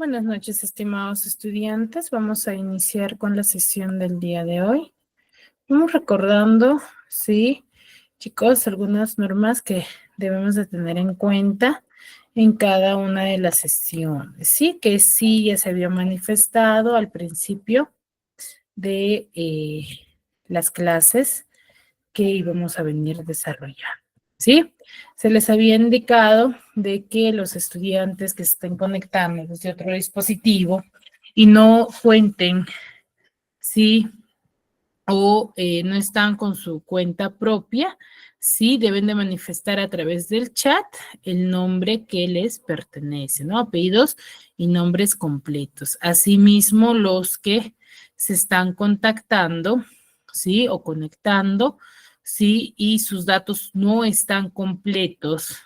Buenas noches, estimados estudiantes. Vamos a iniciar con la sesión del día de hoy. Vamos recordando, sí, chicos, algunas normas que debemos de tener en cuenta en cada una de las sesiones, sí, que sí ya se había manifestado al principio de las clases que íbamos a venir desarrollando, ¿sí? Se les había indicado de que los estudiantes que se estén conectando desde otro dispositivo y no cuenten, ¿sí? O no están con su cuenta propia, sí deben de manifestar a través del chat el nombre que les pertenece, ¿no? Apellidos y nombres completos. Asimismo, los que se están contactando, ¿sí? O conectando, ¿sí? Y sus datos no están completos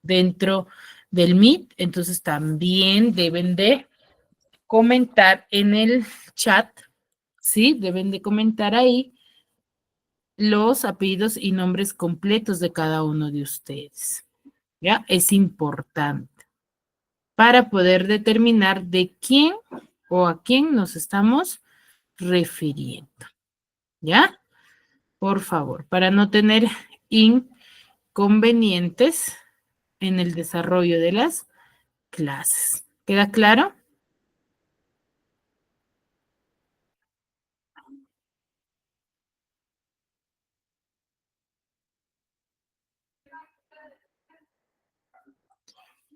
dentro del Meet, entonces también deben de comentar en el chat, ¿sí? Deben de comentar ahí los apellidos y nombres completos de cada uno de ustedes. ¿Ya? Es importante para poder determinar de quién o a quién nos estamos refiriendo. ¿Ya? Por favor, para no tener inconvenientes en el desarrollo de las clases. ¿Queda claro?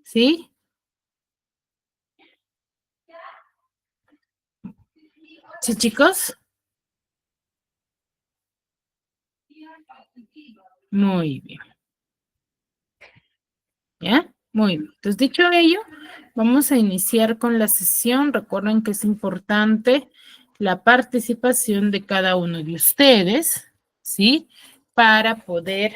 ¿Sí? ¿Sí, chicos? Muy bien. ¿Ya? Muy bien. Entonces, dicho ello, vamos a iniciar con la sesión. Recuerden que es importante la participación de cada uno de ustedes, ¿sí? Para poder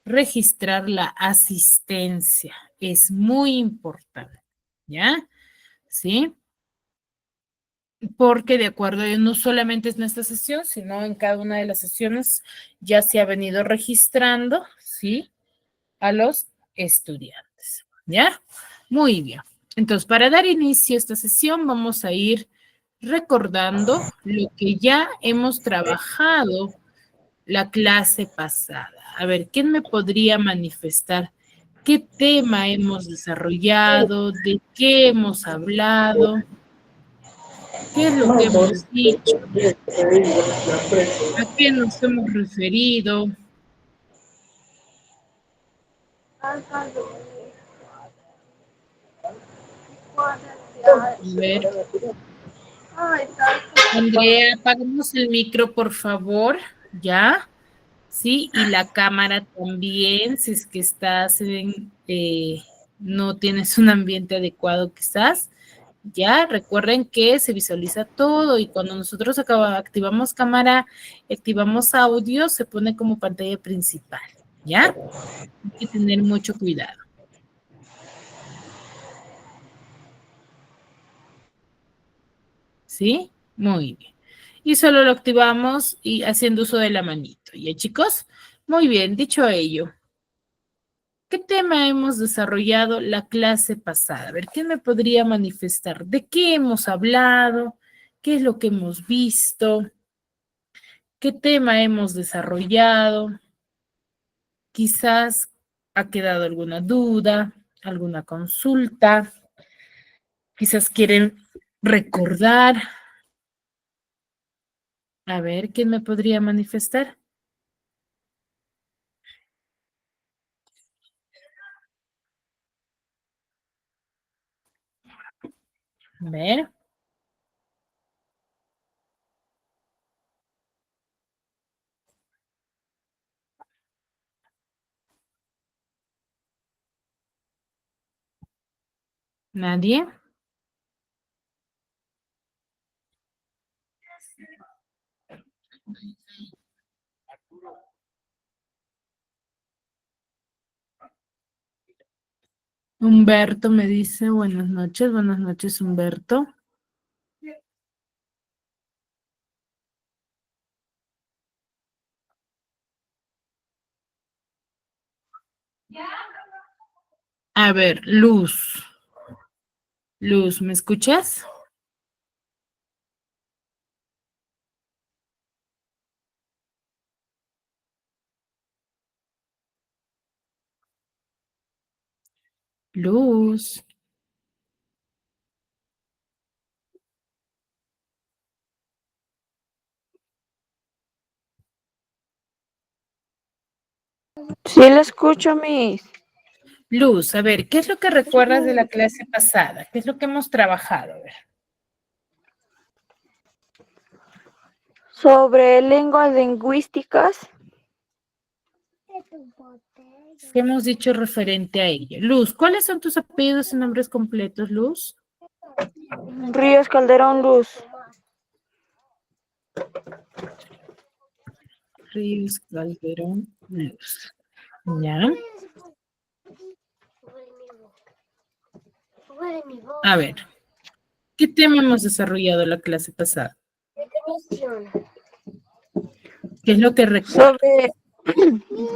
registrar la asistencia. Es muy importante, ¿ya? ¿Sí? Porque de acuerdo, no solamente es en esta sesión, sino en cada una de las sesiones ya se ha venido registrando, ¿sí? A los estudiantes, ¿ya? Muy bien. Entonces, para dar inicio a esta sesión, vamos a ir recordando lo que ya hemos trabajado la clase pasada. A ver, ¿quién me podría manifestar qué tema hemos desarrollado, de qué hemos hablado, qué es lo que hemos dicho, a qué nos hemos referido? A ver, Andrea, apagamos el micro, por favor, ¿ya? Sí, y la cámara también, si es que estás no tienes un ambiente adecuado quizás, ya recuerden que se visualiza todo y cuando nosotros activamos cámara, activamos audio, se pone como pantalla principal, ¿ya? Hay que tener mucho cuidado. ¿Sí? Muy bien. Y solo lo activamos y haciendo uso de la manito, ¿ya chicos? Muy bien, dicho ello. ¿Qué tema hemos desarrollado la clase pasada? A ver, ¿quién me podría manifestar? ¿De qué hemos hablado? ¿Qué es lo que hemos visto? ¿Qué tema hemos desarrollado? Quizás ha quedado alguna duda, alguna consulta. Quizás quieren recordar. A ver, ¿quién me podría manifestar? A ver. ¿Nadie? Humberto me dice, buenas noches, Humberto. A ver, Luz. Luz, ¿me escuchas? Luz. Sí, la escucho, Miss. Luz, a ver, ¿qué es lo que recuerdas de la clase pasada? ¿Qué es lo que hemos trabajado? A ver, Sobre lenguas lingüísticas. ¿qué hemos dicho referente a ello? Luz, ¿cuáles son tus apellidos y nombres completos, Luz? Ríos Calderón Luz. Ríos Calderón Luz. ¿Ya? A ver, ¿qué tema hemos desarrollado la clase pasada? ¿Qué es lo que recuerdas?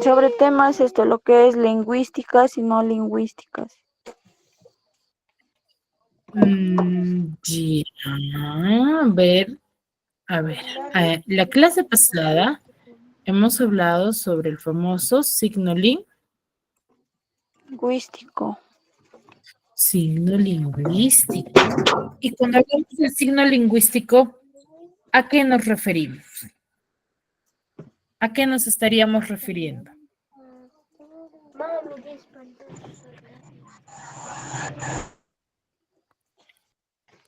Sobre temas lo que es lingüísticas y no lingüísticas. Ya, a ver, la clase pasada hemos hablado sobre el famoso signo Lingüístico. signo lingüístico. Y cuando hablamos del signo lingüístico, ¿a qué nos referimos? ¿A qué nos estaríamos refiriendo?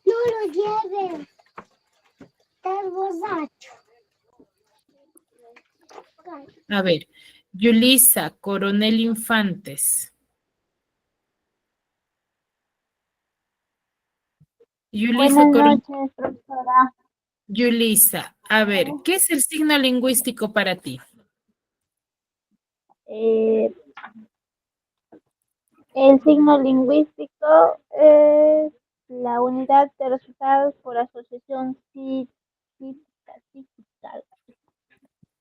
No lo lleves, estás borracho. A ver, Yulisa, Coronel Infantes. Yulisa, Buenas Coronel. noches, profesora. Yulisa, a ver, ¿qué es el signo lingüístico para ti? El signo lingüístico es la unidad de resultados por asociación psíquica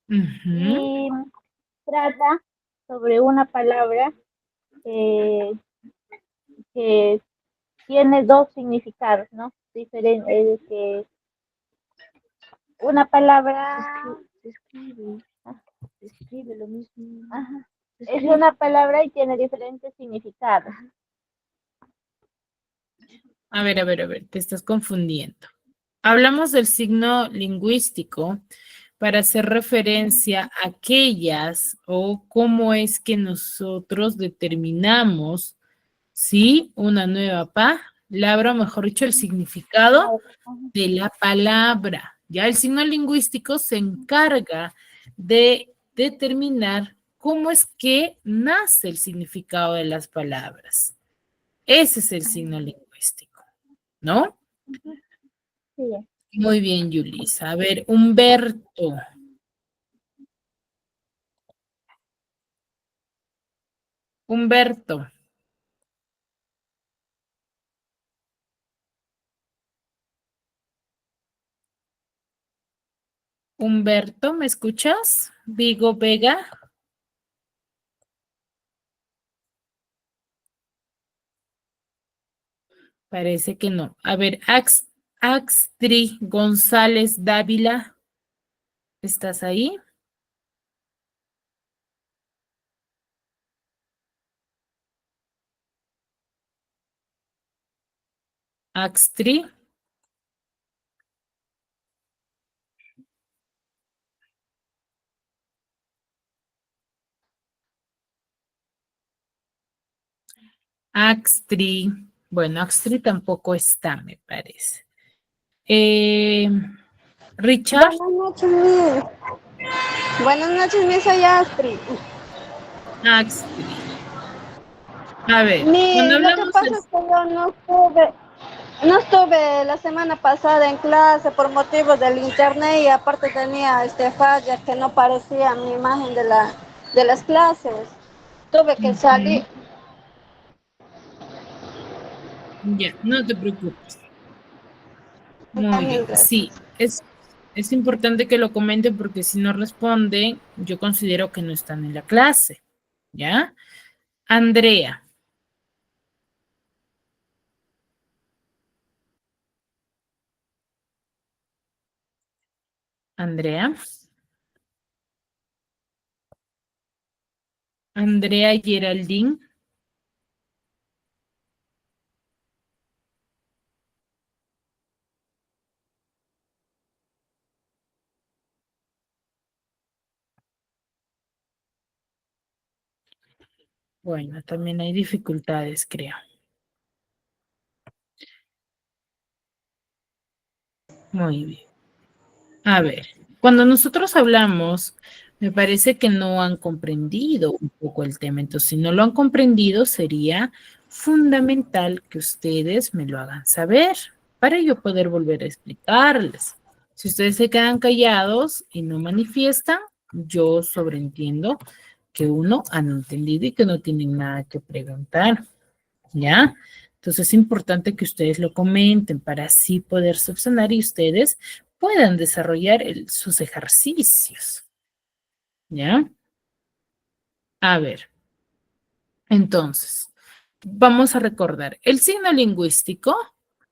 Ujú. y trata sobre una palabra que tiene dos significados, ¿no? Diferentes, que una palabra se escribe lo mismo. Ajá. Es una palabra y tiene diferentes significados. A ver, te estás confundiendo. Hablamos del signo lingüístico para hacer referencia a aquellas o cómo es que nosotros determinamos si una nueva palabra, o mejor dicho, el significado de la palabra. Ya el signo lingüístico se encarga de determinar cómo es que nace el significado de las palabras. Ese es el signo lingüístico, ¿no? Sí. Muy bien, Yulisa. A ver, Humberto. Humberto. Humberto, ¿me escuchas? Vigo Vega. Parece que no. A ver, Axtri González Dávila. ¿Estás ahí? Axtri. Axtri. Bueno, Axtri tampoco está, me parece. Richard. Buenas noches, Miss. Buenas noches, Miss Ayastri. Axtri. A ver, cuando Miss, lo que hablamos pasa es que yo no estuve la semana pasada en clase por motivos del internet y aparte tenía falla que no parecía mi imagen de las clases. Tuve que Ujú. salir. Ya, no te preocupes. Muy bien. Mil gracias. Sí, es importante que lo comente porque si no responde, yo considero que no están en la clase. ¿Ya? Andrea. Andrea. Andrea Geraldine. Bueno, también hay dificultades, creo. Muy bien. A ver, cuando nosotros hablamos, me parece que no han comprendido un poco el tema. Entonces, si no lo han comprendido, sería fundamental que ustedes me lo hagan saber para yo poder volver a explicarles. Si ustedes se quedan callados y no manifiestan, yo sobreentiendo que uno han entendido y que no tienen nada que preguntar. ¿Ya? Entonces es importante que ustedes lo comenten para así poder subsanar y ustedes puedan desarrollar sus ejercicios. ¿Ya? A ver, entonces, vamos a recordar, el signo lingüístico,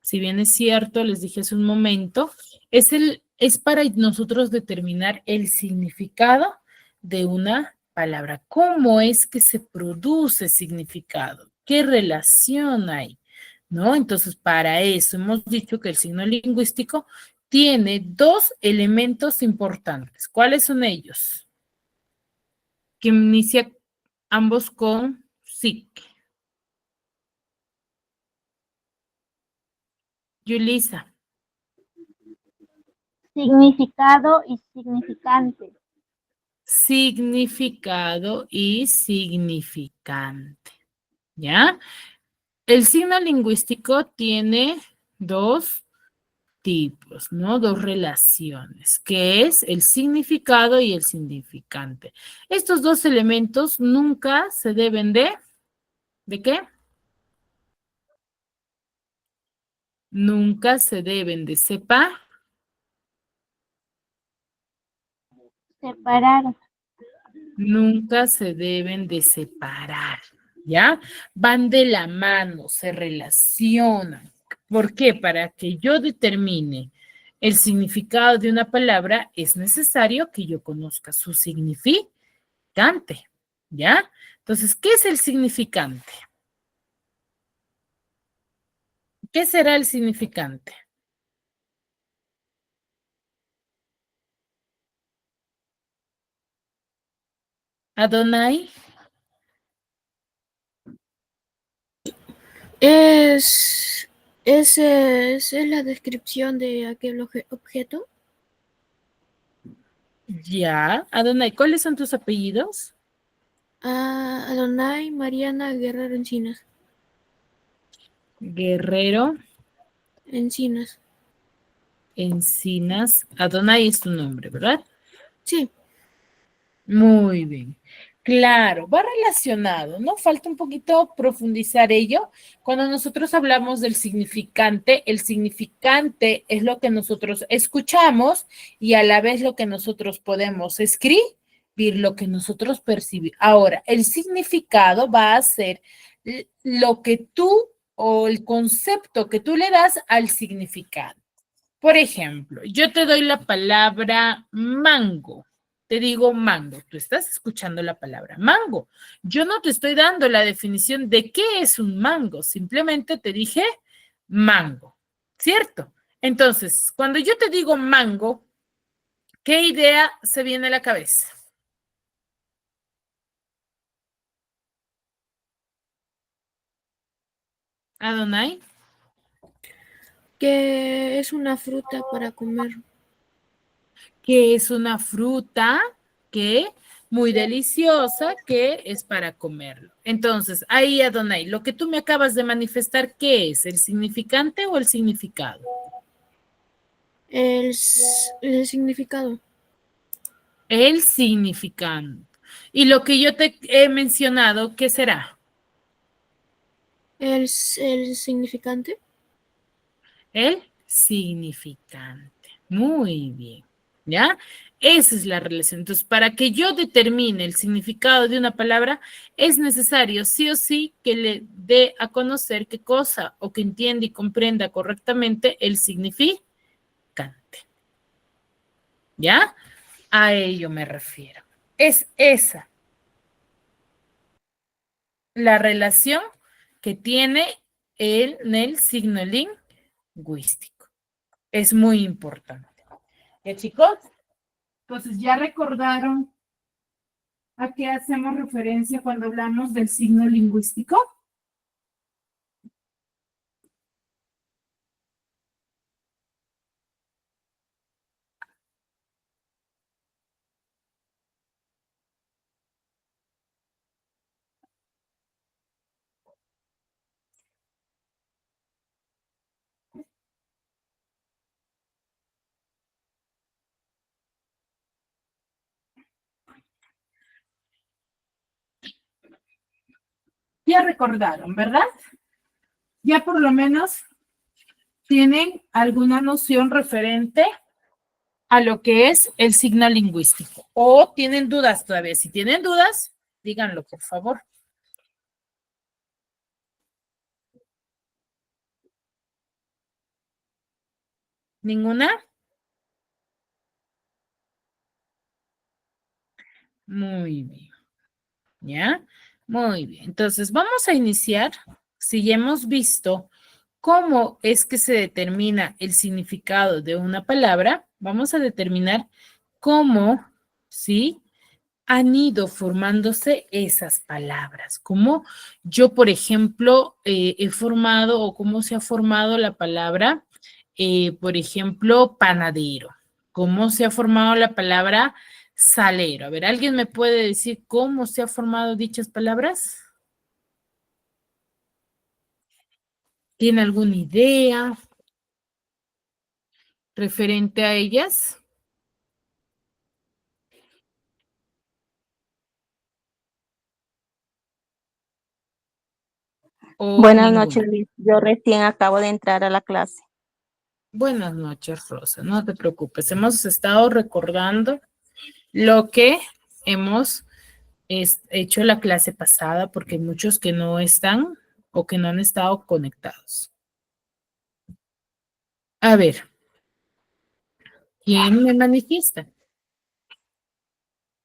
si bien es cierto, les dije hace un momento, es para nosotros determinar el significado de una palabra. ¿Cómo es que se produce significado? ¿Qué relación hay? ¿No? Entonces, para eso hemos dicho que el signo lingüístico tiene dos elementos importantes. ¿Cuáles son ellos? Que inicia ambos con SIC. Yulisa. Significado y significante. Significado y significante. ¿Ya? El signo lingüístico tiene dos tipos, ¿no? Dos relaciones, que es el significado y el significante. Estos dos elementos nunca se deben ¿de qué? Nunca se deben de Separar. nunca se deben de separar, ¿ya? Van de la mano, se relacionan. ¿Por qué? Para que yo determine el significado de una palabra, es necesario que yo conozca su significante, ¿ya? Entonces, ¿qué es el significante? ¿Qué será el significante? Adonai, Es la descripción de aquel objeto. ya. Adonai, ¿cuáles son tus apellidos? Adonai Mariana Guerrero Encinas. Guerrero Encinas. Encinas. Adonai es tu nombre, ¿verdad? Sí. Muy bien. Claro, va relacionado, ¿no? Falta un poquito profundizar ello. Cuando nosotros hablamos del significante, el significante es lo que nosotros escuchamos y a la vez lo que nosotros podemos escribir, lo que nosotros percibimos. Ahora, el significado va a ser lo que tú o el concepto que tú le das al significado. Por ejemplo, yo te doy la palabra mango. Te digo mango. Tú estás escuchando la palabra mango. Yo no te estoy dando la definición de qué es un mango. Simplemente te dije mango. ¿Cierto? Entonces, cuando yo te digo mango, ¿qué idea se viene a la cabeza? Adonai. Que es una fruta para comer. Que es una fruta que muy deliciosa, que es para comerlo. Entonces, ahí, Adonai, lo que tú me acabas de manifestar, ¿qué es? ¿El significante o el significado? El significado. El significante. Y lo que yo te he mencionado, ¿qué será? El significante. El significante. Muy bien. ¿Ya? Esa es la relación. Entonces, para que yo determine el significado de una palabra, es necesario sí o sí que le dé a conocer qué cosa o que entienda y comprenda correctamente el significante. ¿Ya? A ello me refiero. Es esa la relación que tiene en el signo lingüístico. Es muy importante. ¿Ya, chicos? Entonces, ¿ya recordaron a qué hacemos referencia cuando hablamos del signo lingüístico? Ya recordaron, ¿verdad? Ya por lo menos tienen alguna noción referente a lo que es el signo lingüístico. ¿O tienen dudas todavía? Si tienen dudas, díganlo, por favor. ¿Ninguna? Muy bien. ¿Ya? Muy bien. Entonces, vamos a iniciar. Si ya hemos visto cómo es que se determina el significado de una palabra, vamos a determinar cómo, ¿sí? Han ido formándose esas palabras. Como yo, por ejemplo, he formado o cómo se ha formado la palabra, por ejemplo, panadero. ¿Cómo se ha formado la palabra salero? A ver, ¿alguien me puede decir cómo se ha formado dichas palabras? ¿Tiene alguna idea referente a ellas? ¿O Buenas noches, ninguna? Liz. Yo recién acabo de entrar a la clase. Buenas noches, Rosa. No te preocupes. Hemos estado recordando lo que hemos hecho la clase pasada porque hay muchos que no están o que no han estado conectados. A ver, ¿quién me manifiesta?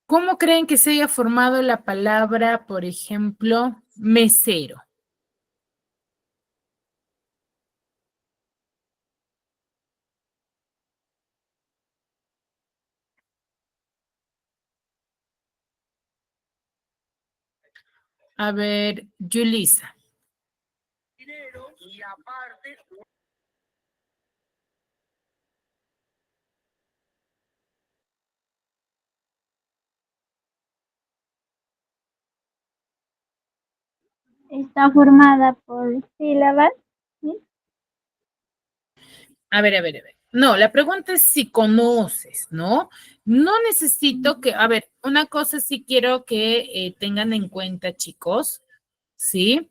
¿Cómo creen que se haya formado la palabra, por ejemplo, mesero? A ver, Yulisa. Está formada por sílabas, ¿sí? A ver, a ver, a ver. No, la pregunta es si conoces, ¿no? No necesito que, a ver, una cosa sí quiero que tengan en cuenta, chicos, ¿sí?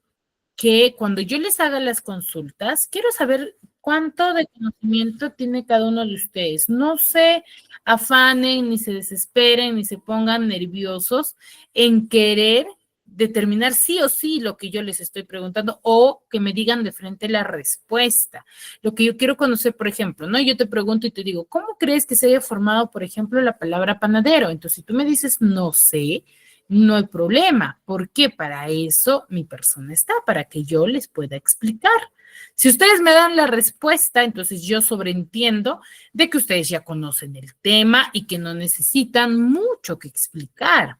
Que cuando yo les haga las consultas, quiero saber cuánto de conocimiento tiene cada uno de ustedes. No se afanen, ni se desesperen, ni se pongan nerviosos en querer determinar sí o sí lo que yo les estoy preguntando o que me digan de frente la respuesta. Lo que yo quiero conocer, por ejemplo, ¿no? Yo te pregunto y te digo, ¿cómo crees que se haya formado, por ejemplo, la palabra panadero? Entonces, si tú me dices, no sé, no hay problema, porque para eso mi persona está, para que yo les pueda explicar. Si ustedes me dan la respuesta, entonces yo sobreentiendo de que ustedes ya conocen el tema y que no necesitan mucho que explicar.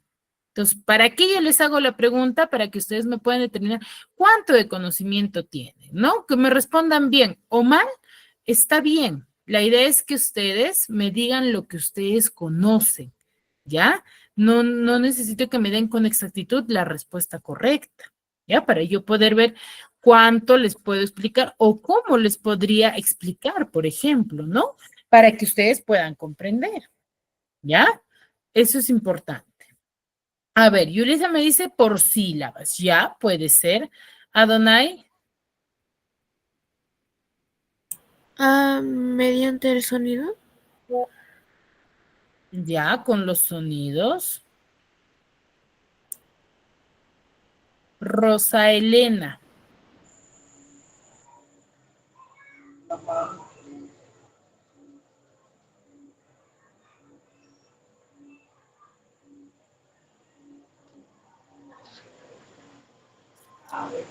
Entonces, ¿para qué yo les hago la pregunta? Para que ustedes me puedan determinar cuánto de conocimiento tienen, ¿no? Que me respondan bien o mal, está bien. La idea es que ustedes me digan lo que ustedes conocen, ¿ya? No necesito que me den con exactitud la respuesta correcta, ¿ya? Para yo poder ver cuánto les puedo explicar o cómo les podría explicar, por ejemplo, ¿no? Para que ustedes puedan comprender, ¿ya? Eso es importante. A ver, Yulisa me dice por sílabas, ya puede ser. Adonai, Mediante el sonido. ya con los sonidos. Rosa Elena.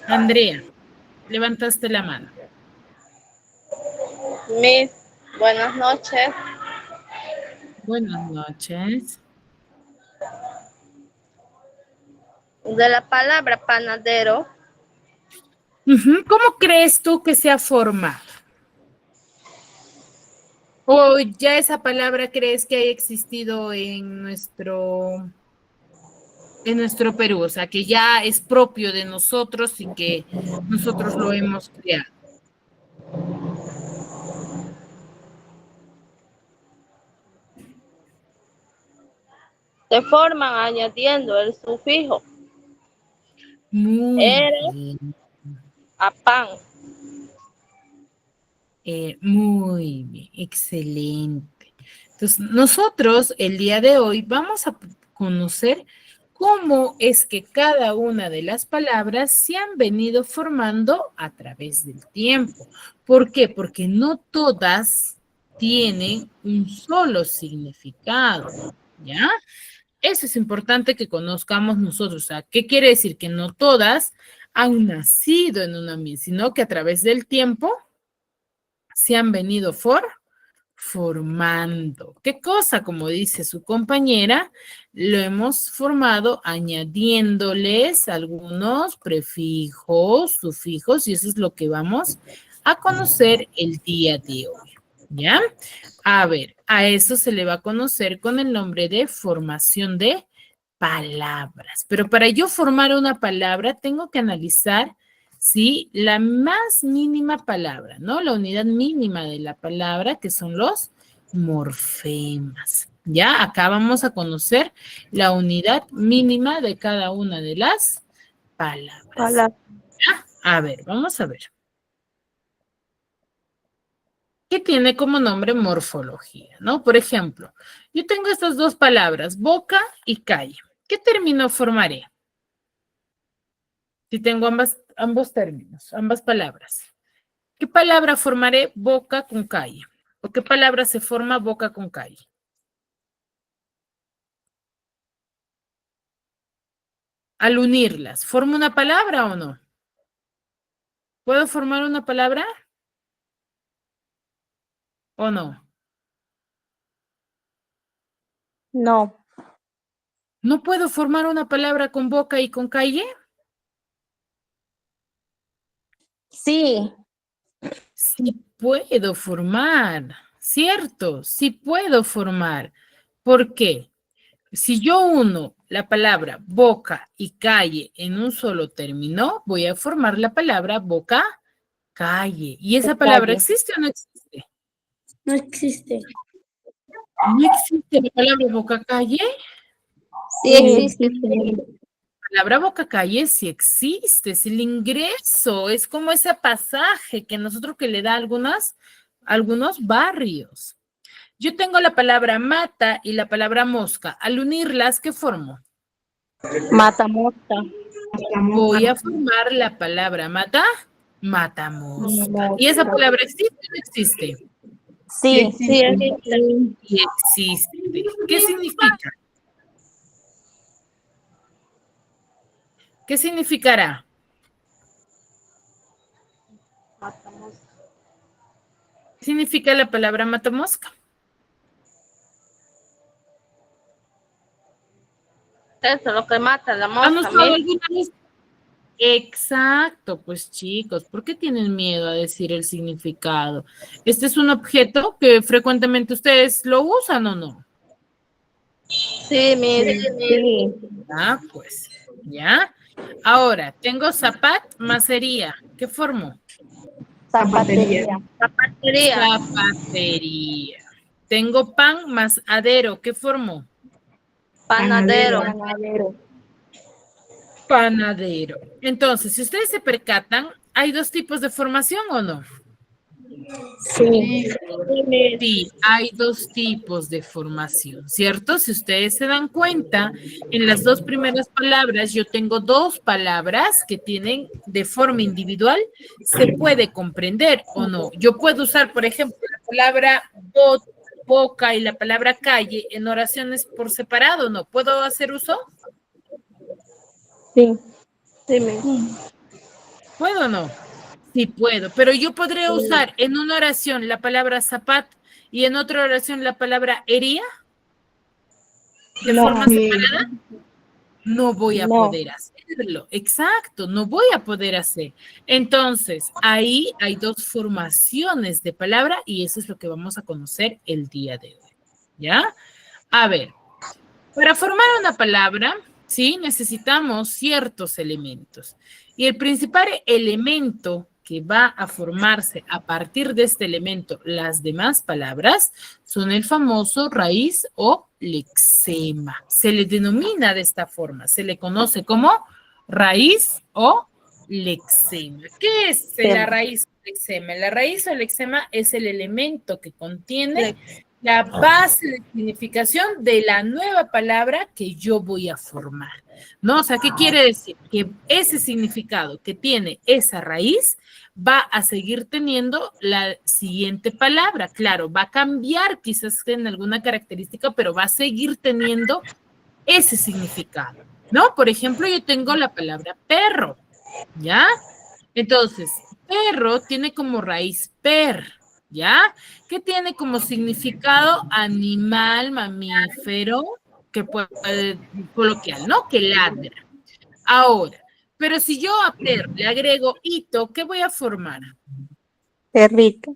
Andrea, levantaste la mano. Miss, buenas noches. Buenas noches. De la palabra panadero, Ujú, ¿cómo crees tú que se ha formado? ¿O ya esa palabra crees que haya existido en nuestro Perú? O sea, que ya es propio de nosotros y que nosotros lo hemos creado. se forman añadiendo el sufijo Muy ere bien. a pan. Muy bien, excelente. Entonces, nosotros el día de hoy vamos a conocer cómo es que cada una de las palabras se han venido formando a través del tiempo. ¿Por qué? Porque no todas tienen un solo significado, ¿ya? Eso es importante que conozcamos nosotros. O sea, ¿qué quiere decir? Que no todas han nacido en una misma, sino que a través del tiempo se han venido formando. ¿Qué cosa? Como dice su compañera, lo hemos formado añadiéndoles algunos prefijos, sufijos, y eso es lo que vamos a conocer el día de hoy. ¿Ya? A ver, a eso se le va a conocer con el nombre de formación de palabras. Pero para yo formar una palabra, tengo que analizar, ¿sí? La más mínima palabra, ¿no? La unidad mínima de la palabra, que son los morfemas. Ya, acá vamos a conocer la unidad mínima de cada una de las palabras. ¿Ya? A ver, vamos a ver. ¿Qué tiene como nombre morfología, ¿no? Por ejemplo, yo tengo estas dos palabras, boca y calle. ¿Qué término formaré? Si tengo ambos términos, ambas palabras. ¿Qué palabra formaré boca con calle? ¿O qué palabra se forma boca con calle? Al unirlas, ¿formo una palabra o no? ¿Puedo formar una palabra? ¿O no? No. ¿No puedo formar una palabra con boca y con calle? Sí. Sí puedo formar, ¿cierto? Sí puedo formar. ¿Por qué? Si yo uno la palabra boca y calle en un solo término, voy a formar la palabra boca, calle. ¿Y esa palabra Calle. existe o no existe? No existe. ¿No existe la palabra boca, calle? Sí existe. La palabra boca calle sí existe, es el ingreso, es como ese pasaje que nosotros que le da algunos barrios. Yo tengo la palabra mata y la palabra mosca. Al unirlas, ¿qué formo? Mata mosca. Voy a formar la palabra mata, mata mosca. ¿Y esa palabra existe o no existe? Sí. Sí existe. Sí existe. ¿Qué significa? ¿Qué significará? ¿Qué significa la palabra matamosca? Eso es lo que mata la ¿Han mosca, usado Miss. alguna vez? Exacto, pues chicos, ¿por qué tienen miedo a decir el significado? Este es un objeto que frecuentemente ustedes lo usan o no. Sí, Miss. Sí. Ah, pues, ya. Ahora, tengo zapat, macería. ¿Qué formo? Zapatería. Zapatería. Zapatería. Tengo pan más adero. ¿Qué formo? Panadero. Panadero. Panadero. Entonces, si ustedes se percatan, ¿hay dos tipos de formación o no? Sí. Sí, Miss. Sí, hay dos tipos de formación, ¿cierto? Si ustedes se dan cuenta, en las dos primeras palabras yo tengo dos palabras que tienen de forma individual, se puede comprender o no. Yo puedo usar, por ejemplo, la palabra boca y la palabra calle en oraciones por separado, ¿no? ¿Puedo hacer uso? Sí. Sí, Miss. ¿Puedo o no? Sí puedo, pero yo podría usar en una oración la palabra zapato y en otra oración la palabra hería de forma separada. No voy a poder hacerlo. Exacto, no voy a poder hacer. Entonces, ahí hay dos formaciones de palabra y eso es lo que vamos a conocer el día de hoy. ¿Ya? A ver, para formar una palabra, sí, necesitamos ciertos elementos. Y el principal elemento que va a formarse a partir de este elemento las demás palabras son el famoso raíz o lexema. Se le denomina de esta forma, se le conoce como raíz o lexema. ¿Qué es la raíz o lexema? La raíz o lexema es el elemento que contiene la base de significación de la nueva palabra que yo voy a formar, ¿no? O sea, ¿qué quiere decir? Que ese significado que tiene esa raíz va a seguir teniendo la siguiente palabra. Claro, va a cambiar quizás en alguna característica, pero va a seguir teniendo ese significado, ¿no? Por ejemplo, yo tengo la palabra perro, ¿ya? Entonces, perro tiene como raíz per, ¿ya? ¿Qué tiene como significado animal, mamífero, que puede coloquial, ¿no? Que ladra. Ahora, pero si yo a per le agrego ito, ¿qué voy a formar? Perrito.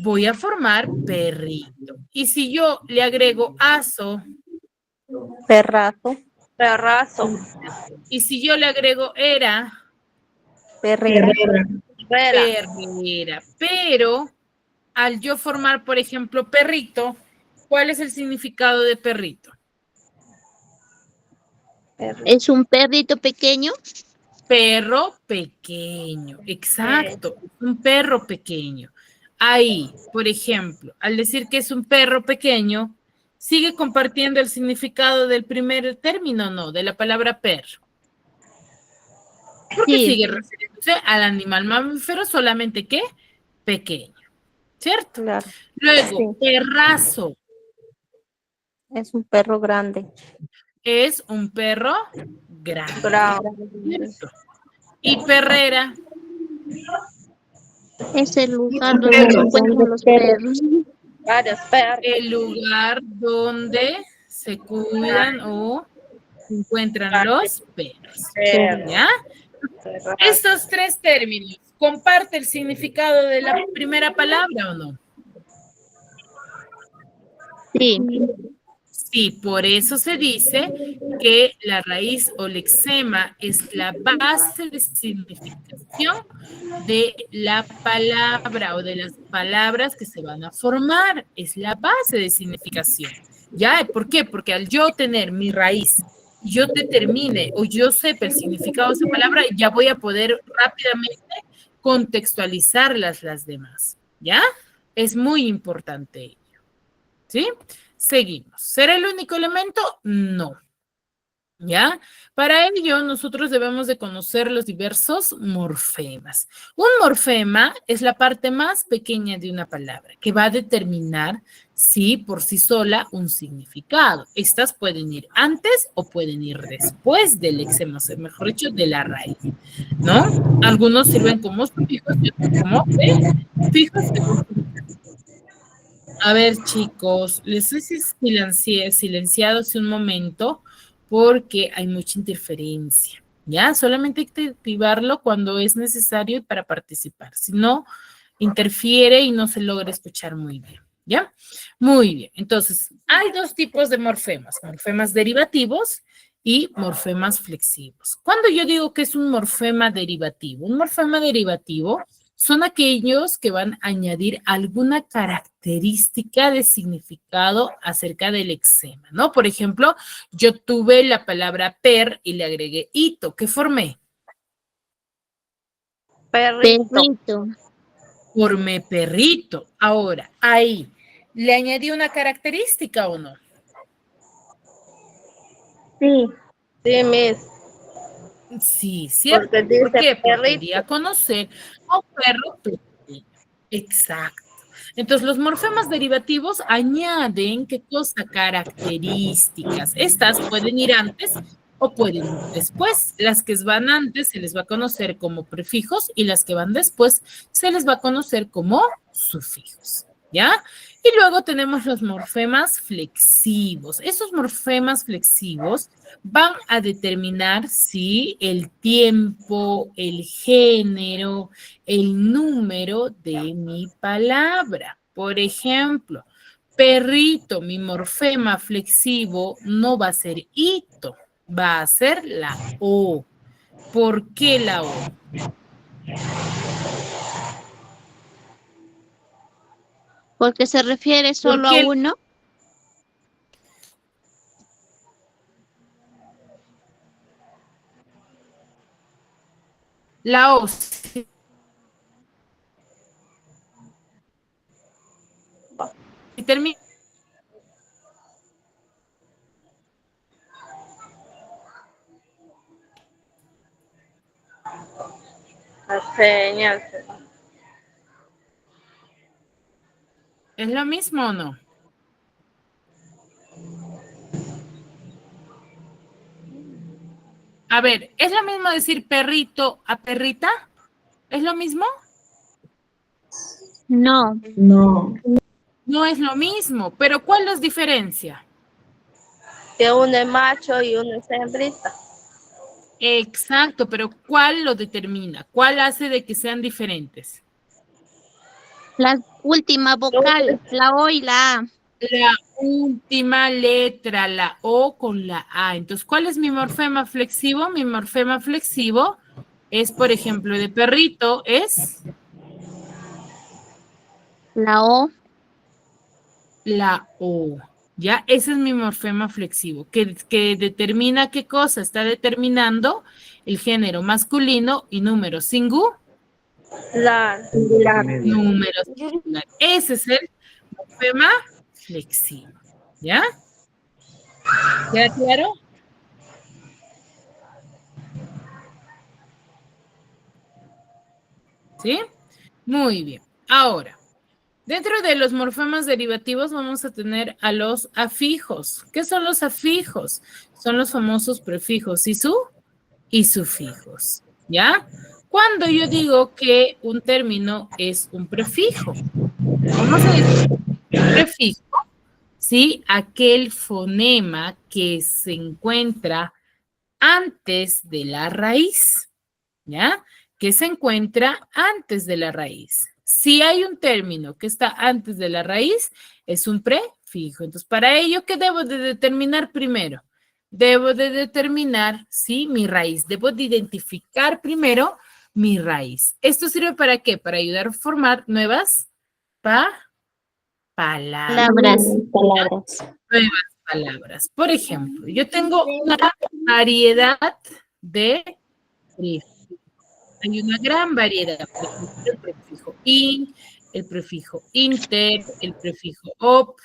Voy a formar perrito. Y si yo le agrego aso, Perrazo. Perrazo. y si yo le agrego era, Perrera. perrera. Pero al yo formar, por ejemplo, perrito, ¿cuál es el significado de perrito? Es un perrito pequeño. Perro pequeño, exacto, un perro pequeño. Ahí, por ejemplo, al decir que es un perro pequeño, ¿sigue compartiendo el significado del primer término, no? De la palabra perro. Porque Sí. sigue refiriéndose al animal mamífero, solamente que pequeño, ¿cierto? Claro. Luego, perrazo Es un perro grande. es un perro grande. Bravo. ¿Cierto? Y perrera Es el lugar donde se encuentran los perros. Varios perros. el lugar donde se cuidan o se encuentran los perros. ¿Ya? Estos tres términos, ¿comparte el significado de la primera palabra o no? Sí. Sí, por eso se dice que la raíz o lexema es la base de significación de la palabra o de las palabras que se van a formar. Es la base de significación. ¿Ya? ¿Por qué? Porque al yo tener mi raíz, yo determine o yo sepa el significado de esa palabra, ya voy a poder rápidamente contextualizar las demás. ¿Ya? Es muy importante ello. ¿Sí? Seguimos. ¿Será el único elemento? No. ¿Ya? Para ello, nosotros debemos de conocer los diversos morfemas. Un morfema es la parte más pequeña de una palabra que va a determinar, sí, por sí sola, un significado. Estas pueden ir antes o pueden ir después del lexema, o sea, mejor dicho, de la raíz, ¿no? Algunos sirven como sufijos y otros como fijos. A ver, chicos, les he silenciado hace un momento porque hay mucha interferencia, ¿ya? Solamente hay que activarlo cuando es necesario para participar. Si no, interfiere y no se logra escuchar muy bien, ¿ya? Muy bien. Entonces, hay dos tipos de morfemas derivativos y morfemas flexivos. ¿Cuándo yo digo que es un morfema derivativo? Un morfema derivativo son aquellos que van a añadir alguna característica de significado acerca del lexema, ¿no? Por ejemplo, yo tuve la palabra per y le agregué ito. ¿Qué formé? Perrito. Formé perrito. Ahora, ahí, ¿le añadí una característica o no? Sí. Sí, Miss. Sí, ¿cierto? Porque dice ¿Por qué? Porque perrito. quería conocer a un perro pequeño. Exacto. Entonces, los morfemas derivativos añaden, ¿qué cosa? Características. Estas pueden ir antes o pueden ir después. Las que van antes se les va a conocer como prefijos y las que van después se les va a conocer como sufijos, ¿ya? Y luego tenemos los morfemas flexivos. Esos morfemas flexivos van a determinar, sí, el tiempo, el género, el número de mi palabra. Por ejemplo, perrito, mi morfema flexivo no va a ser ito, va a ser la O. ¿Por qué la O? Porque se refiere solo a Porque uno. la O si termina La señal. ¿es lo mismo o no? A ver, ¿es lo mismo decir perrito a perrita? ¿Es lo mismo? No. No es lo mismo, pero ¿cuál los diferencia? Que uno es macho y uno es hembrita. Exacto, pero ¿cuál lo determina? ¿Cuál hace de que sean diferentes? La última vocal, la O y la A. La última letra, la O con la A. Entonces, ¿cuál es mi morfema flexivo? Mi morfema flexivo es, por ejemplo, de perrito, es La O. la O. ¿Ya? Ese es mi morfema flexivo, que determina qué cosa. Está determinando el género masculino y número singular. Número singular. Ese es el morfema flexivo. ¿Ya? ¿Queda claro? ¿Sí? Muy bien. Ahora, dentro de los morfemas derivativos vamos a tener a los afijos. ¿Qué son los afijos? Son los famosos prefijos y sufijos. ¿Ya? Cuando yo digo que un término es un prefijo, vamos a decir prefijo, ¿sí? Aquel fonema que se encuentra antes de la raíz, ¿ya? Que se encuentra antes de la raíz. Si hay un término que está antes de la raíz, es un prefijo. Entonces, para ello, ¿qué debo de determinar primero? Debo de determinar, sí, mi raíz. Debo de identificar primero mi raíz. ¿Esto sirve para qué? Para ayudar a formar nuevas palabras. Nuevas palabras. Por ejemplo, yo tengo una variedad de prefijos. Hay una gran variedad. Por ejemplo, el prefijo in, el prefijo inter, el prefijo op,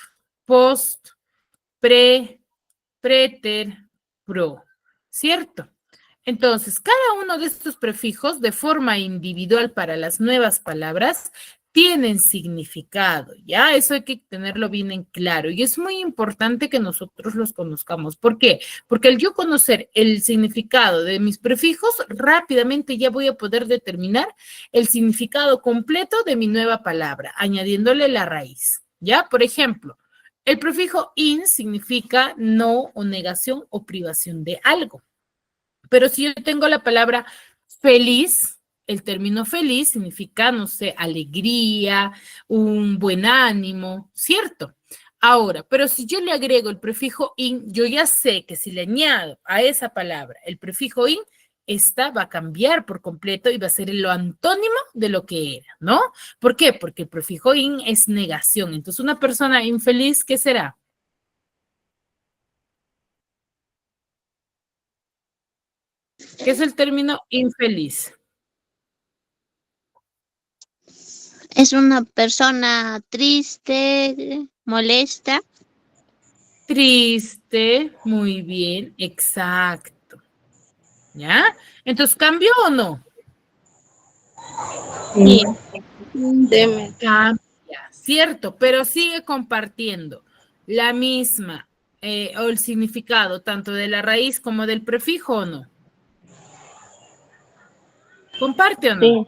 post, pre, preter, pro. ¿Cierto? Entonces, cada uno de estos prefijos, de forma individual para las nuevas palabras, tienen significado, ¿ya? Eso hay que tenerlo bien en claro. Y es muy importante que nosotros los conozcamos. ¿Por qué? Porque al yo conocer el significado de mis prefijos, rápidamente ya voy a poder determinar el significado completo de mi nueva palabra, añadiéndole la raíz, ¿ya? Por ejemplo, el prefijo in significa no o negación o privación de algo. Pero si yo tengo la palabra feliz, el término feliz significa, no sé, alegría, un buen ánimo, ¿cierto? Ahora, pero si yo le agrego el prefijo in, yo ya sé que si le añado a esa palabra el prefijo in, esta va a cambiar por completo y va a ser lo antónimo de lo que era, ¿no? ¿Por qué? Porque el prefijo in es negación. Entonces, una persona infeliz, ¿qué será? ¿Qué es el término infeliz? Es una persona triste, molesta. Triste, muy bien, exacto. ¿Ya? Entonces, ¿cambió o no? Sí. Dime. Cambia, cierto, pero sigue compartiendo la misma o el significado tanto de la raíz como del prefijo o no? ¿Comparte o no? Sí.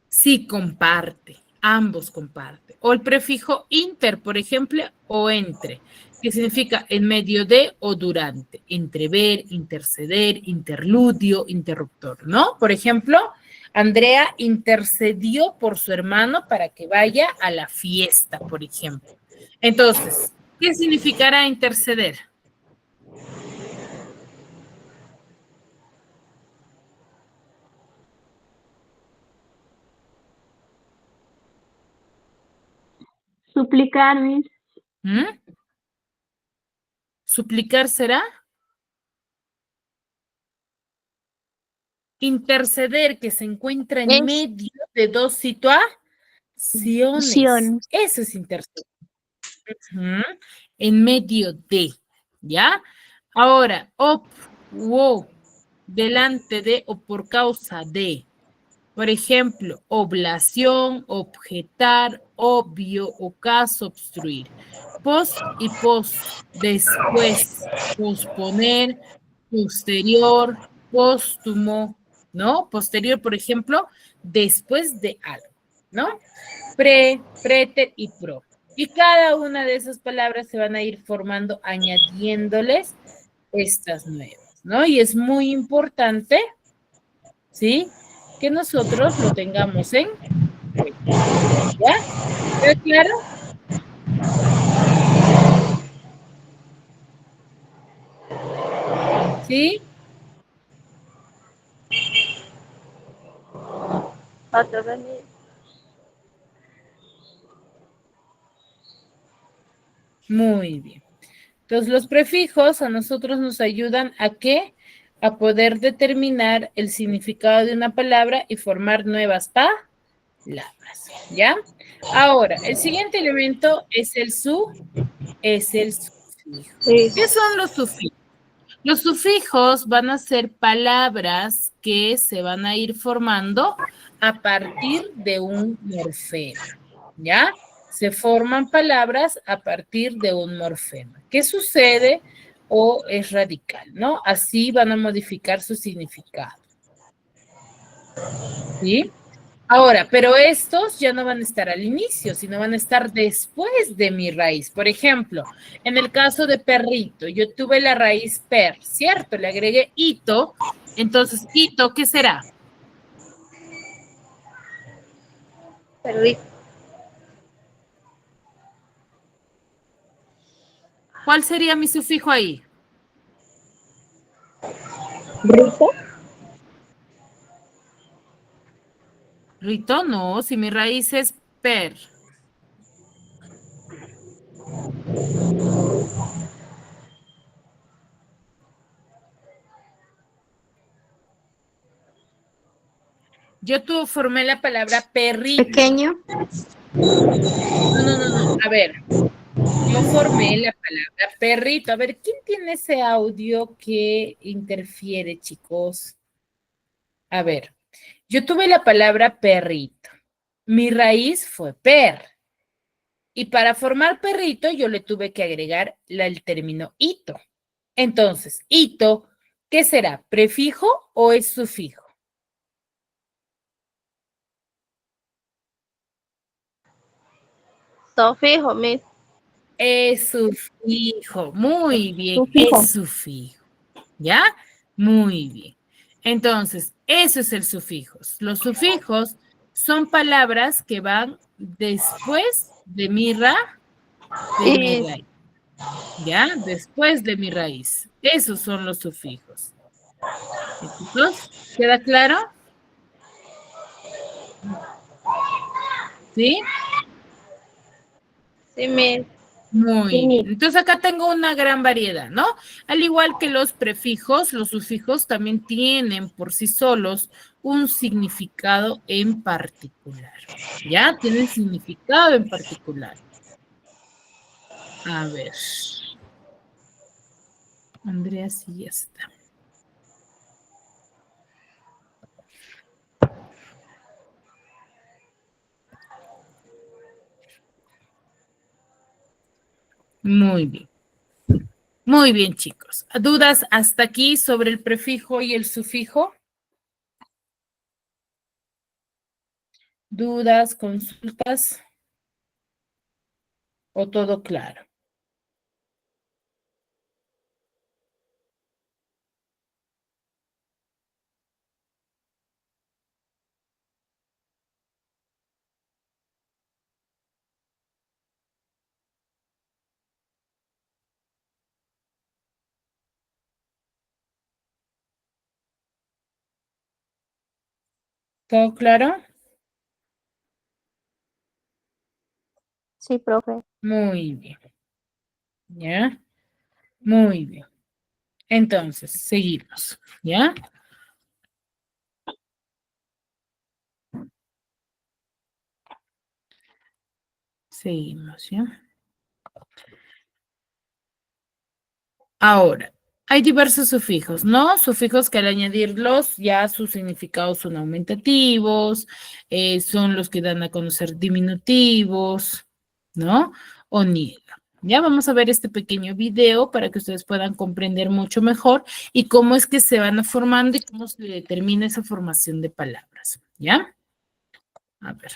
Sí, comparte. Ambos comparten. O el prefijo inter, por ejemplo, o entre, que significa en medio de o durante. Entrever, interceder, interludio, interruptor, ¿no? Por ejemplo, Andrea intercedió por su hermano para que vaya a la fiesta, por ejemplo. Entonces, ¿qué significará interceder? Suplicar, Miss. ¿Mm? ¿Suplicar será? Interceder, que se encuentra en Es medio de dos situaciones. acción. Eso es interceder. Ujú. En medio de, ¿ya? Ahora, o, delante de o por causa de. Por ejemplo, oblación, objetar, obvio, ocaso, obstruir. Pos y pos, después, posponer, posterior, póstumo, ¿no? Posterior, por ejemplo, después de algo, ¿no? Pre, preter y pro. Y cada una de esas palabras se van a ir formando, añadiéndoles estas nuevas, ¿no? Y es muy importante, ¿sí? Que nosotros lo tengamos en cuenta. ¿Ya? ¿Queda claro? ¿Sí? Otra vez, Miss. Muy bien. Entonces, los prefijos a nosotros nos ayudan a qué? A poder determinar el significado de una palabra y formar nuevas palabras. ¿Ya? Ahora, el siguiente elemento es el sufijo. Sí. ¿Qué son los sufijos? Los sufijos van a ser palabras que se van a ir formando a partir de un morfema, ¿ya? Se forman palabras a partir de un morfema. ¿Qué sucede? O es radical, ¿no? Así van a modificar su significado, ¿sí? Ahora, pero estos ya no van a estar al inicio, sino van a estar después de mi raíz. Por ejemplo, en el caso de perrito, yo tuve la raíz per, ¿cierto? Le agregué ito. Entonces, ito, ¿qué será? Perrito. ¿Cuál sería mi sufijo ahí? ¿Rito? Rito, no, si mi raíz es per. Formé la palabra perrito. Pequeño. No. A ver, yo formé la palabra perrito. A ver, ¿quién tiene ese audio que interfiere, chicos? A ver, yo tuve la palabra perrito. Mi raíz fue per. Y para formar perrito, yo le tuve que agregar el término ito. Entonces, ito, ¿qué será? ¿Prefijo o es sufijo? Sufijo, Miss. Es sufijo. Muy bien, Sufijo. es sufijo. ¿Ya? Muy bien. Entonces, eso es el sufijo. Los sufijos son palabras que van después de mi Y raíz. ¿Ya? Después de mi raíz. Esos son los sufijos. ¿Chicos? ¿Queda claro? ¿Sí? sí, Miss. Muy Sí, bien. Entonces acá tengo una gran variedad, ¿no? Al igual que los prefijos, los sufijos también tienen por sí solos un significado en particular. ¿Ya? Tienen significado en particular. A ver. Andrea sí ya está. Muy bien. Muy bien, chicos. ¿Dudas hasta aquí sobre el prefijo y el sufijo? ¿Dudas, consultas? ¿O todo claro? ¿Todo claro? Sí, profe. Muy bien. ¿Ya? Muy bien. Entonces, seguimos. ¿Ya? Seguimos, ¿ya? Ahora, hay diversos sufijos, ¿no? Sufijos que al añadirlos ya sus significados son aumentativos, son los que dan a conocer diminutivos, ¿no? O niega. Ya vamos a ver este pequeño video para que ustedes puedan comprender mucho mejor y cómo es que se van formando y cómo se determina esa formación de palabras, ¿ya? A ver.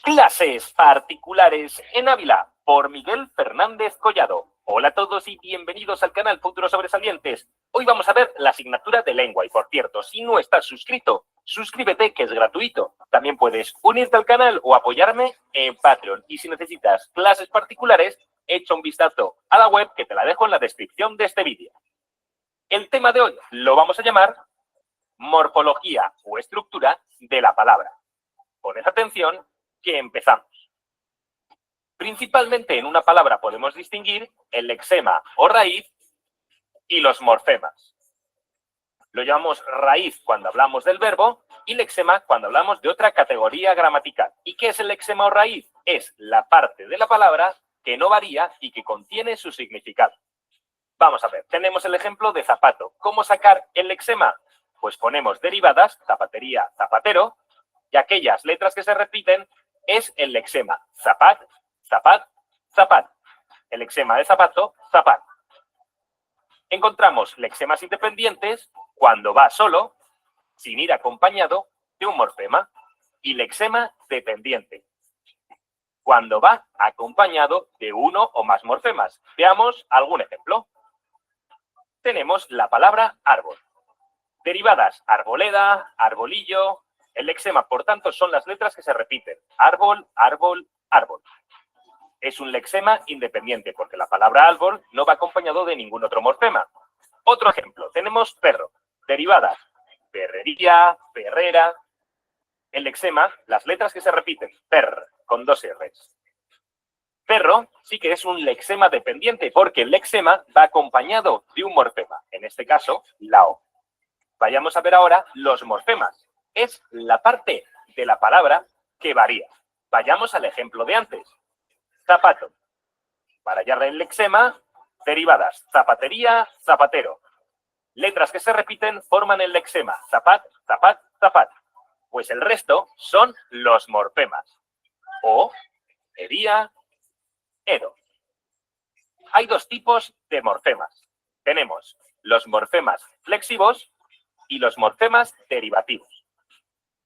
Clases particulares en Ávila por Miguel Fernández Collado. Hola a todos y bienvenidos al canal Futuros Sobresalientes. Hoy vamos a ver la asignatura de lengua y, por cierto, si no estás suscrito, suscríbete, que es gratuito. También puedes unirte al canal o apoyarme en Patreon. Y si necesitas clases particulares, echa un vistazo a la web que te la dejo en la descripción de este vídeo. El tema de hoy lo vamos a llamar morfología o estructura de la palabra. Poned atención que empezamos. Principalmente en una palabra podemos distinguir el lexema o raíz y los morfemas. Lo llamamos raíz cuando hablamos del verbo y lexema cuando hablamos de otra categoría gramatical. ¿Y qué es el lexema o raíz? Es la parte de la palabra que no varía y que contiene su significado. Vamos a ver, tenemos el ejemplo de zapato. ¿Cómo sacar el lexema? Pues ponemos derivadas, zapatería, zapatero, y aquellas letras que se repiten es el lexema. Zapat, zapat, zapat. El lexema de zapato, zapat. Encontramos lexemas independientes cuando va solo, sin ir acompañado de un morfema, y lexema dependiente, cuando va acompañado de uno o más morfemas. Veamos algún ejemplo. Tenemos la palabra árbol. Derivadas, arboleda, arbolillo. El lexema, por tanto, son las letras que se repiten. Árbol, árbol, árbol. Es un lexema independiente porque la palabra árbol no va acompañado de ningún otro morfema. Otro ejemplo, tenemos perro. Derivadas, perrería, perrera. El lexema, las letras que se repiten. Per, con dos R's. Perro sí que es un lexema dependiente porque el lexema va acompañado de un morfema. En este caso, la O. Vayamos a ver ahora los morfemas. Es la parte de la palabra que varía. Vayamos al ejemplo de antes. Zapato. Para hallar el lexema, derivadas. Zapatería, zapatero. Letras que se repiten forman el lexema. Zapat, zapat, zapat. Pues el resto son los morfemas. O, ería, edo. Hay dos tipos de morfemas. Tenemos los morfemas flexivos y los morfemas derivativos.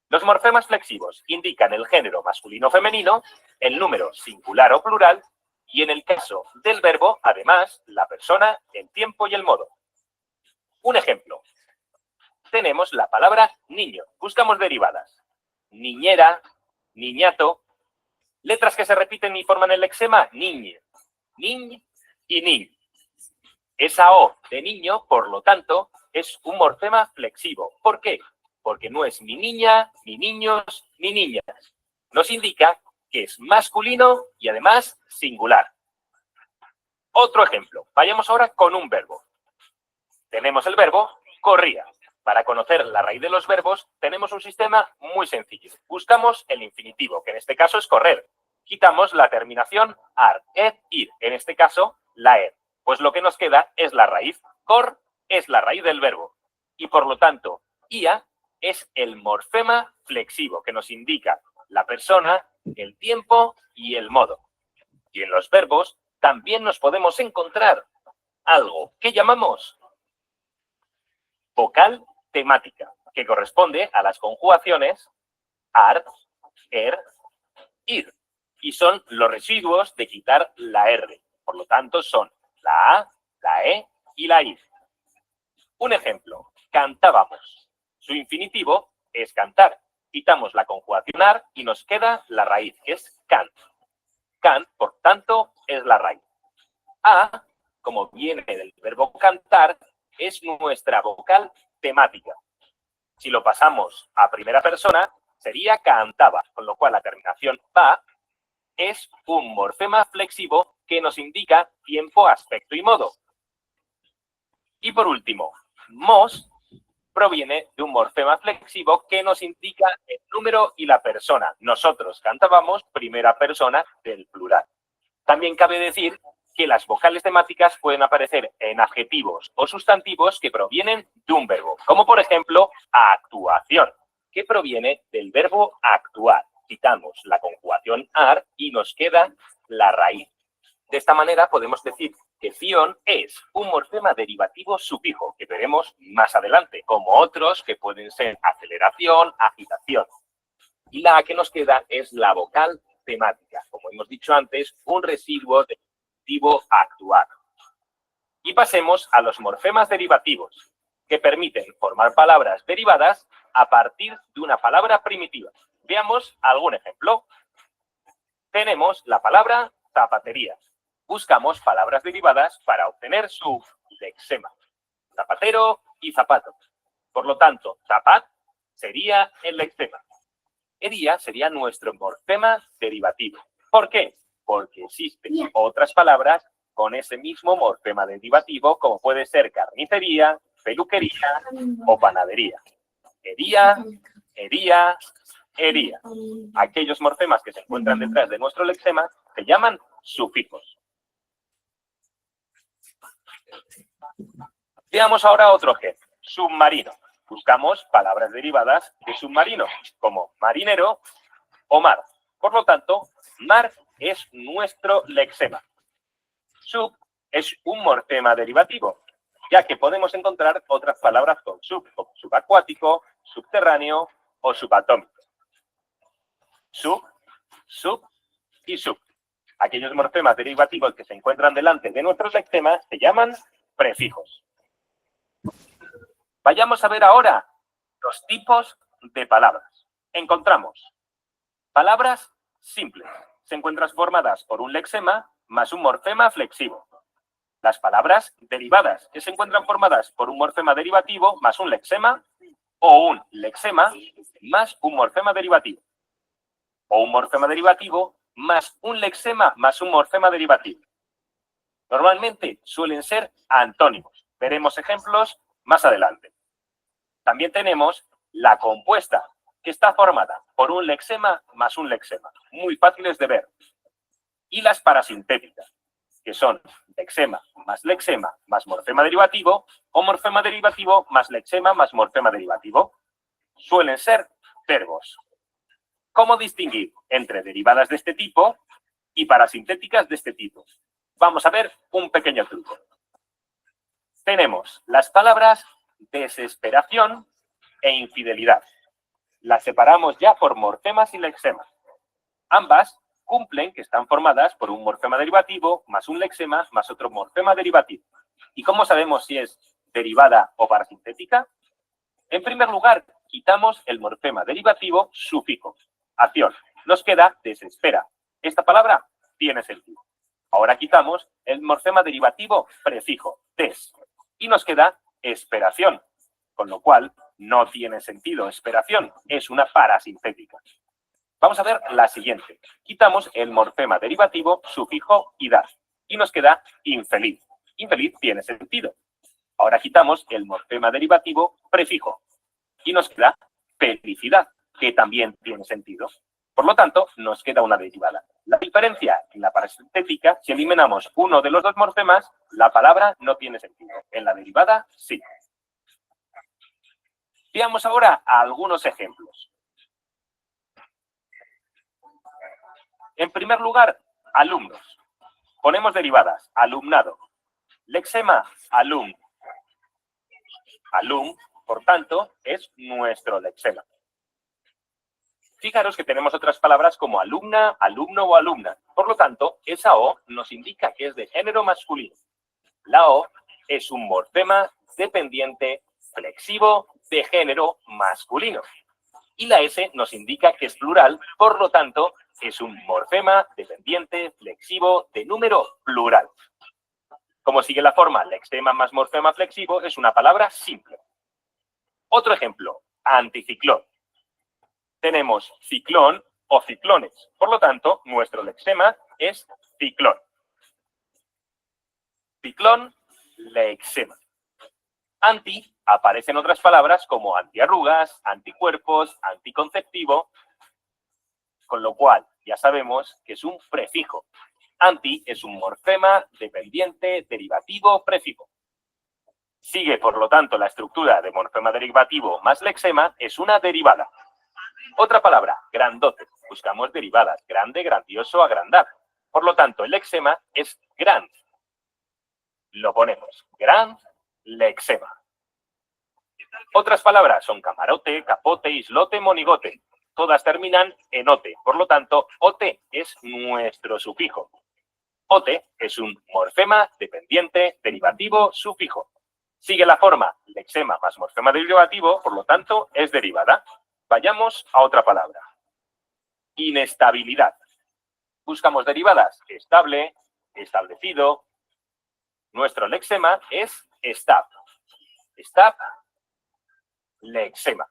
Los morfemas flexivos indican el género masculino o femenino, el número singular o plural y en el caso del verbo, además, la persona, el tiempo y el modo. Un ejemplo. Tenemos la palabra niño. Buscamos derivadas. Niñera, niñato. Letras que se repiten y forman el lexema niñe, niñ y niñ. Esa O de niño, por lo tanto, es un morfema flexivo. ¿Por qué? Porque no es ni niña, ni niños, ni niñas. Nos indica que es masculino y además singular. Otro ejemplo. Vayamos ahora con un verbo. Tenemos el verbo corría. Para conocer la raíz de los verbos tenemos un sistema muy sencillo. Buscamos el infinitivo, que en este caso es correr. Quitamos la terminación ar, ed, ir. En este caso, la ed. Pues lo que nos queda es la raíz. Cor es la raíz del verbo. Y por lo tanto, ia es el morfema flexivo que nos indica la persona, el tiempo y el modo. Y en los verbos también nos podemos encontrar algo que llamamos vocal temática, que corresponde a las conjugaciones ar, er, ir, y son los residuos de quitar la R. Por lo tanto, son la A, la E y la I. Un ejemplo, cantábamos. Su infinitivo es cantar. Quitamos la conjugación ar y nos queda la raíz, que es cant. Cant, por tanto, es la raíz. A, como viene del verbo cantar, es nuestra vocal temática. Si lo pasamos a primera persona, sería cantaba, con lo cual la terminación va es un morfema flexivo que nos indica tiempo, aspecto y modo. Y por último, mos proviene de un morfema flexivo que nos indica el número y la persona. Nosotros cantábamos primera persona del plural. También cabe decir que las vocales temáticas pueden aparecer en adjetivos o sustantivos que provienen de un verbo, como por ejemplo actuación, que proviene del verbo actuar. Quitamos la conjugación ar y nos queda la raíz. De esta manera podemos decir que ción es un morfema derivativo sufijo, que veremos más adelante, como otros que pueden ser aceleración, agitación. Y la que nos queda es la vocal temática, como hemos dicho antes, un residuo derivativo actuar. Y pasemos a los morfemas derivativos, que permiten formar palabras derivadas a partir de una palabra primitiva. Veamos algún ejemplo. Tenemos la palabra zapatería. Buscamos palabras derivadas para obtener su lexema. Zapatero y zapato. Por lo tanto, zapat sería el lexema. Ería sería nuestro morfema derivativo. ¿Por qué? Porque existen otras palabras con ese mismo morfema derivativo, como puede ser carnicería, peluquería o panadería. Hería, hería, hería. Aquellos morfemas que se encuentran detrás de nuestro lexema se llaman sufijos. Veamos ahora otro ejemplo. Submarino. Buscamos palabras derivadas de submarino, como marinero o mar. Por lo tanto, mar es nuestro lexema. Sub es un morfema derivativo, ya que podemos encontrar otras palabras con sub, como subacuático, subterráneo o subatómico. Sub, sub y sub. Aquellos morfemas derivativos que se encuentran delante de nuestros lexemas se llaman prefijos. Vayamos a ver ahora los tipos de palabras. Encontramos palabras simples. Se encuentran formadas por un lexema más un morfema flexivo. Las palabras derivadas, que se encuentran formadas por un morfema derivativo más un lexema, o un lexema más un morfema derivativo. O un morfema derivativo más un lexema más un morfema derivativo. Normalmente suelen ser antónimos. Veremos ejemplos más adelante. También tenemos la compuesta, que está formada por un lexema más un lexema. Muy fáciles de ver. Y las parasintéticas, que son lexema más morfema derivativo o morfema derivativo más lexema más morfema derivativo. Suelen ser verbos. ¿Cómo distinguir entre derivadas de este tipo y parasintéticas de este tipo? Vamos a ver un pequeño truco. Tenemos las palabras desesperación e infidelidad. Las separamos ya por morfemas y lexemas. Ambas cumplen que están formadas por un morfema derivativo más un lexema más otro morfema derivativo. ¿Y cómo sabemos si es derivada o parasintética? En primer lugar, quitamos el morfema derivativo sufijo, acción. Nos queda desespera. Esta palabra tiene sentido. Ahora quitamos el morfema derivativo prefijo, des, y nos queda esperación, con lo cual no tiene sentido. Esperación es una parasintética. Vamos a ver la siguiente. Quitamos el morfema derivativo sufijo idad y nos queda infeliz. Infeliz tiene sentido. Ahora quitamos el morfema derivativo prefijo y nos queda felicidad, que también tiene sentido. Por lo tanto, nos queda una derivada. La diferencia en la parasintética, si eliminamos uno de los dos morfemas, la palabra no tiene sentido. En la derivada, sí. Veamos ahora algunos ejemplos. En primer lugar, alumnos. Ponemos derivadas. Alumnado. Lexema, alum. Alum, por tanto, es nuestro lexema. Fijaros que tenemos otras palabras como alumna, alumno o alumna. Por lo tanto, esa O nos indica que es de género masculino. La O es un morfema dependiente flexivo de género masculino. Y la S nos indica que es plural, por lo tanto, es un morfema dependiente flexivo de número plural. Como sigue la forma lexema más morfema flexivo, es una palabra simple. Otro ejemplo, anticiclón. Tenemos ciclón o ciclones. Por lo tanto, nuestro lexema es ciclón. Ciclón, lexema. Anti aparece en otras palabras como antiarrugas, anticuerpos, anticonceptivo, con lo cual ya sabemos que es un prefijo. Anti es un morfema dependiente derivativo prefijo. Sigue, por lo tanto, la estructura de morfema derivativo más lexema es una derivada. Otra palabra, grandote. Buscamos derivadas. Grande, grandioso, agrandar. Por lo tanto, el lexema es grand. Lo ponemos. Grand lexema. Otras palabras son camarote, capote, islote, monigote. Todas terminan en ote. Por lo tanto, ote es nuestro sufijo. Ote es un morfema dependiente derivativo sufijo. Sigue la forma lexema más morfema derivativo, por lo tanto, es derivada. Vayamos a otra palabra. Inestabilidad. Buscamos derivadas. Estable, establecido. Nuestro lexema es estab. Estab, lexema.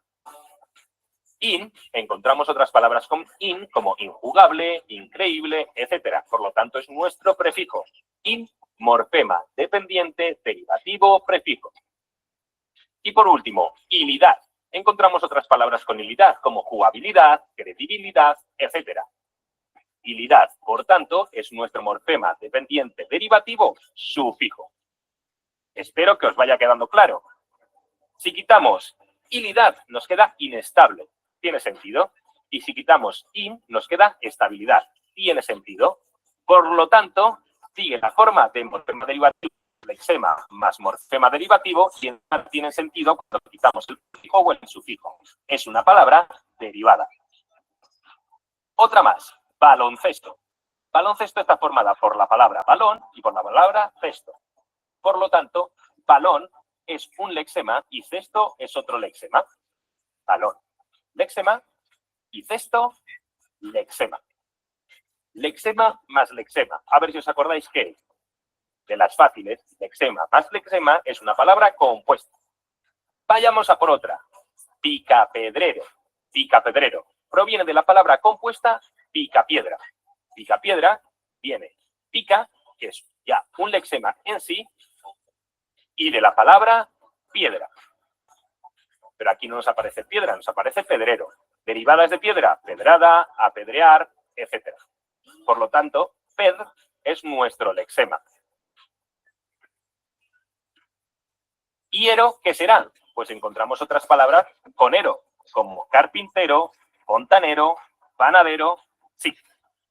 In, encontramos otras palabras con in, como injugable, increíble, etc. Por lo tanto, es nuestro prefijo. In, morfema dependiente derivativo prefijo. Y por último, ilidad. Encontramos otras palabras con ilidad, como jugabilidad, credibilidad, etc. Ilidad, por tanto, es nuestro morfema dependiente derivativo sufijo. Espero que os vaya quedando claro. Si quitamos ilidad, nos queda inestable. ¿Tiene sentido? Y si quitamos in, nos queda estabilidad. ¿Tiene sentido? Por lo tanto, sigue la forma de morfema derivativo, lexema más morfema derivativo, y tiene sentido cuando quitamos el prefijo o el sufijo. Es una palabra derivada. Otra más, baloncesto. Baloncesto está formada por la palabra balón y por la palabra cesto. Por lo tanto, balón es un lexema y cesto es otro lexema. Balón, lexema, y cesto, lexema. Lexema más lexema. A ver si os acordáis que de las fáciles, lexema más lexema es una palabra compuesta. Vayamos a por otra. Picapedrero. Picapedrero. Proviene de la palabra compuesta picapiedra. Picapiedra viene pica, que es ya un lexema en sí, y de la palabra piedra. Pero aquí no nos aparece piedra, nos aparece pedrero. Derivadas de piedra, pedrada, apedrear, etc. Por lo tanto, pedr es nuestro lexema. Hiero, ¿qué será? Pues encontramos otras palabras con ero, como carpintero, fontanero, panadero. Sí,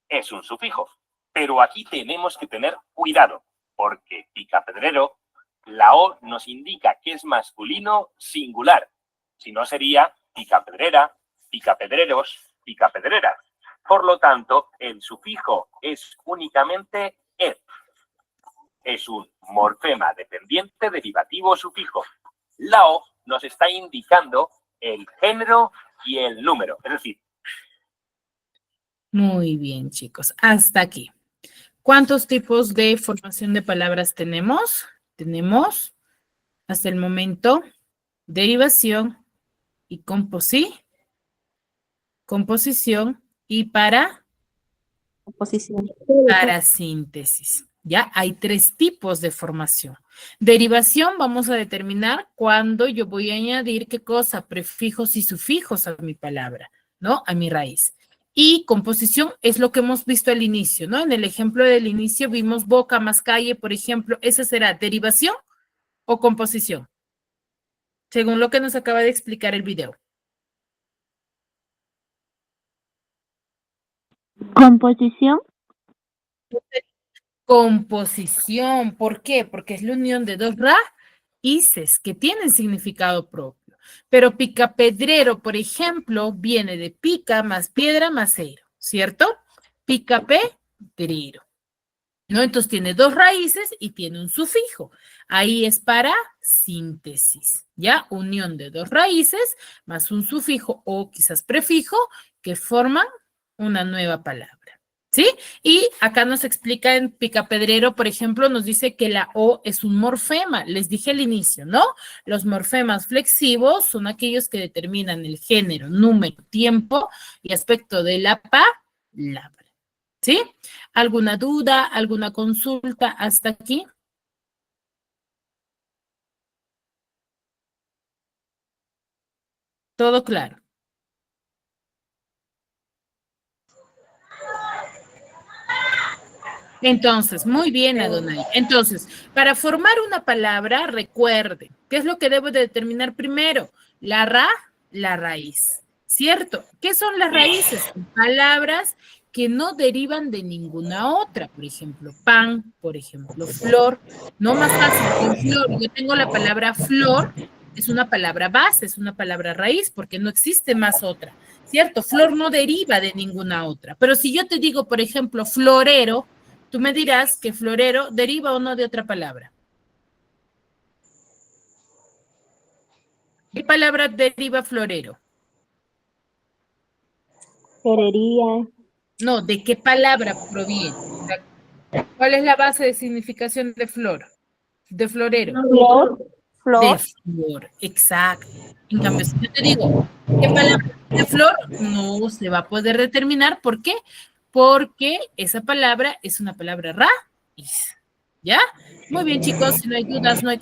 es un sufijo. Pero aquí tenemos que tener cuidado, porque picapedrero, la O nos indica que es masculino singular. Si no, sería picapedrera, picapedreros, picapedreras. Por lo tanto, el sufijo es únicamente ed. Es un morfema dependiente derivativo sufijo. La O nos está indicando el género y el número. Es decir, Muy bien, chicos. Hasta aquí. ¿Cuántos tipos de formación de palabras tenemos? Tenemos, hasta el momento, derivación y composición y para síntesis. Ya hay 3 tipos de formación. Derivación vamos a determinar cuando yo voy a añadir qué cosa, prefijos y sufijos a mi palabra, ¿no? A mi raíz. Y composición es lo que hemos visto al inicio, ¿no? En el ejemplo del inicio vimos boca más calle, por ejemplo. ¿Esa será derivación o composición? Según lo que nos acaba de explicar el video. Composición. Composición. ¿Por qué? Porque es la unión de dos raíces que tienen significado propio. Pero picapedrero, por ejemplo, viene de pica más piedra más ero, ¿cierto? Picapedrero. ¿No? Entonces tiene dos raíces y tiene un sufijo. Ahí es para síntesis, ¿ya? Unión de dos raíces más un sufijo o quizás prefijo que forman una nueva palabra, ¿sí? Y acá nos explica en picapedrero, por ejemplo, nos dice que la O es un morfema. Les dije al inicio, ¿no? Los morfemas flexivos son aquellos que determinan el género, número, tiempo y aspecto de la palabra. ¿Sí? ¿Alguna duda, alguna consulta hasta aquí? ¿Todo claro? Entonces, muy bien, Adonai. Entonces, para formar una palabra, recuerde, ¿qué es lo que debo de determinar primero? La raíz, ¿cierto? ¿Qué son las raíces? Palabras que no derivan de ninguna otra. Por ejemplo, pan, por ejemplo, flor. No más fácil, con flor. Yo tengo la palabra flor, es una palabra base, es una palabra raíz, porque no existe más otra, ¿cierto? Flor no deriva de ninguna otra. Pero si yo te digo, por ejemplo, florero, tú me dirás que florero deriva o no de otra palabra. ¿Qué palabra deriva florero? Florería. No, ¿de qué palabra proviene? ¿Cuál es la base de significación de flor? De florero. Flor. De flor, exacto. En cambio, si yo te digo, ¿qué palabra de flor? No se va a poder determinar. ¿Por qué? Porque esa palabra es una palabra raíz. ¿Ya? Muy bien, chicos, si no hay dudas, no hay